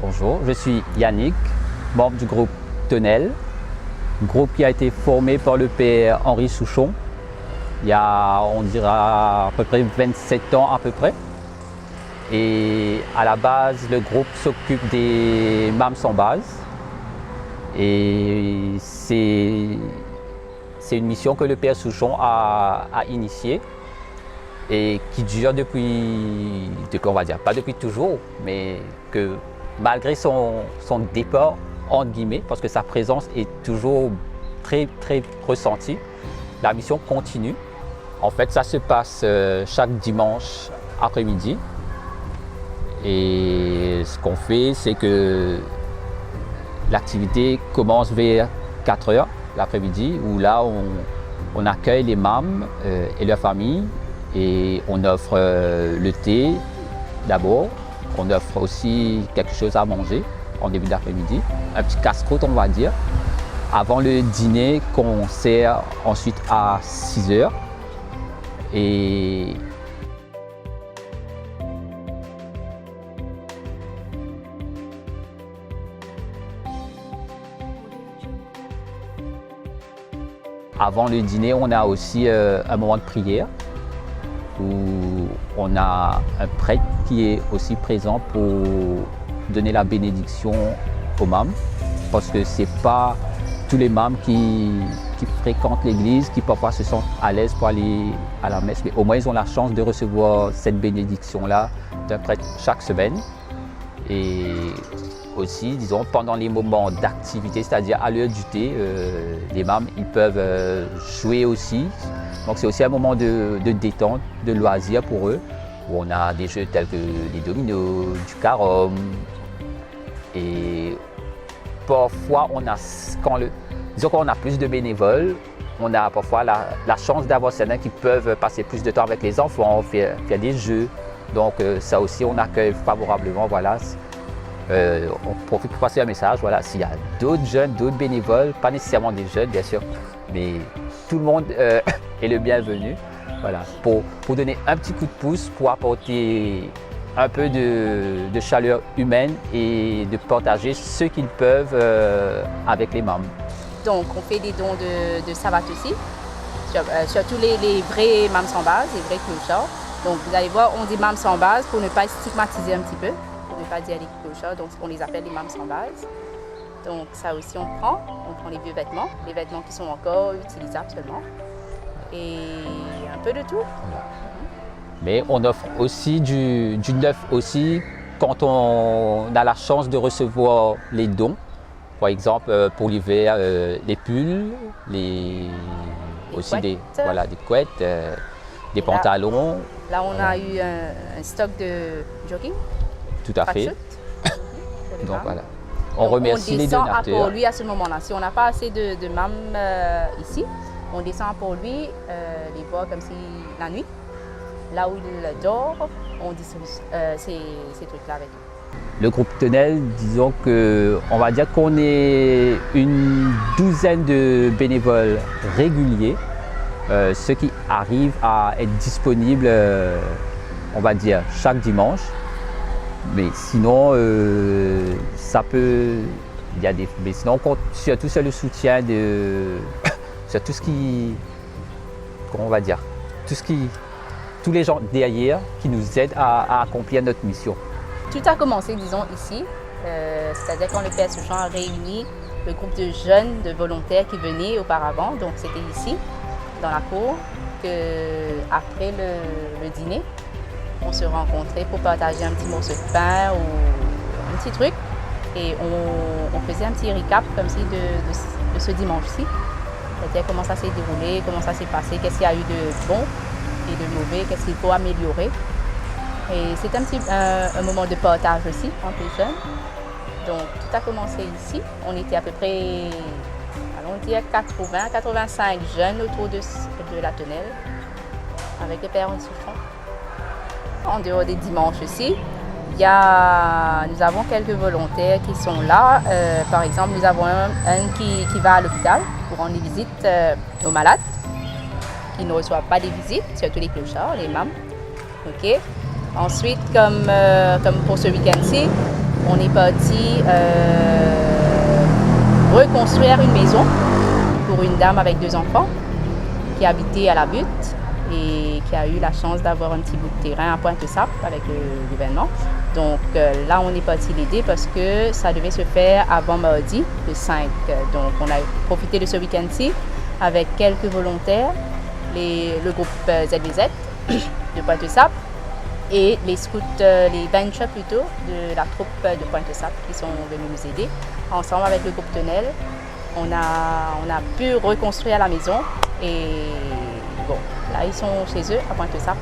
Bonjour, je suis Yannick, membre du groupe Tenel, groupe qui a été formé par le père Henri Souchon il y a, on dira, à peu près 27 ans à peu près. Et à la base, le groupe s'occupe des mâmes sans base. Et c'est une mission que le père Souchon a initiée et qui dure depuis, on va dire, pas depuis toujours, mais que malgré son départ, entre guillemets, parce que sa présence est toujours très ressentie, la mission continue. En fait, ça se passe chaque dimanche après-midi. Et ce qu'on fait, c'est que l'activité commence vers 4 h l'après-midi, où là, on accueille les mâmes et leurs familles et on offre le thé d'abord. On offre aussi quelque chose à manger en début d'après-midi, un petit casse-croûte, on va dire, avant le dîner qu'on sert ensuite à 6 h. Et avant le dîner, on a aussi un moment de prière où on a un prêtre qui est aussi présent pour donner la bénédiction aux mâmes, parce que ce n'est pas tous les mâmes qui fréquentent l'église, qui parfois se sentent à l'aise pour aller à la messe, mais au moins ils ont la chance de recevoir cette bénédiction-là d'un prêtre chaque semaine. Et aussi, disons, pendant les moments d'activité, c'est-à-dire à l'heure du thé, les mâmes ils peuvent jouer aussi. Donc c'est aussi un moment de détente, de loisir pour eux, où on a des jeux tels que les dominos, du carrom. Et parfois, disons qu'on a plus de bénévoles, on a parfois la chance d'avoir certains qui peuvent passer plus de temps avec les enfants, faire des jeux. Donc ça aussi, on accueille favorablement. Voilà. On profite pour passer un message. Voilà, s'il y a d'autres jeunes, d'autres bénévoles, pas nécessairement des jeunes bien sûr, mais tout le monde est le bienvenu. Voilà, pour donner un petit coup de pouce, pour apporter un peu de chaleur humaine et de partager ce qu'ils peuvent avec les mâmes. Donc on fait des dons de savate aussi, surtout les vrais mâmes sans base, les vrais clochards. Donc vous allez voir, on dit mâmes sans base pour ne pas stigmatiser un petit peu, pour ne pas dire les clochards, donc on les appelle les mâmes sans base. Donc ça aussi on prend les vieux vêtements, les vêtements qui sont encore utilisables seulement, et un peu de tout. Mais on offre aussi du neuf aussi quand on a la chance de recevoir les dons. Par exemple, pour l'hiver, les pulls, aussi des couettes, des pantalons. Là, on a eu un stock de jogging. Tout à fait. Donc voilà. On remercie les donateurs. On descend pour lui à ce moment-là. Si on n'a pas assez de mâmes ici, on descend pour lui, les voir comme si la nuit. Là où il dort, on distribue ces trucs-là avec lui. Le groupe Tenel, disons qu'on va dire qu'on est une douzaine de bénévoles réguliers, ceux qui arrivent à être disponibles, on va dire, chaque dimanche. Mais sinon, ça peut... Mais sinon, on compte surtout sur le soutien sur tout ce qui... Comment on va dire, tous les gens derrière qui nous aident à accomplir notre mission. Tout a commencé, disons, ici, c'est-à-dire quand le père Souchon a réuni le groupe de jeunes, de volontaires qui venaient auparavant. Donc c'était ici, dans la cour, qu'après le dîner, on se rencontrait pour partager un petit morceau de pain ou un petit truc. Et on faisait un petit recap comme si de ce dimanche-ci. C'est-à-dire comment ça s'est déroulé, comment ça s'est passé, qu'est-ce qu'il y a eu de bon et de mauvais, qu'est-ce qu'il faut améliorer. Et c'est un moment de partage aussi entre les jeunes. Donc tout a commencé ici. On était à peu près, allons dire 85 jeunes autour de la Tenel avec le père Henri Souchon. En dehors des dimanches aussi, nous avons quelques volontaires qui sont là. Par exemple, nous avons un qui va à l'hôpital pour rendre des visites aux malades qui ne reçoivent pas des visites, surtout les clochards, les mâmes. Okay. Ensuite, comme pour ce week-end-ci, on est parti reconstruire une maison pour une dame avec 2 enfants qui habitait à la butte et qui a eu la chance d'avoir un petit bout de terrain à Pointe-Sable avec le gouvernement. Donc là, on est parti l'aider parce que ça devait se faire avant mardi, le 5. Donc on a profité de ce week-end-ci avec quelques volontaires, le groupe ZBZ de Pointe-Sable et les scouts, les Benchers plutôt, de la troupe de Pointe-Sable qui sont venus nous aider. Ensemble avec le groupe Tenel, on a pu reconstruire la maison et bon, là ils sont chez eux à Pointe-Sable.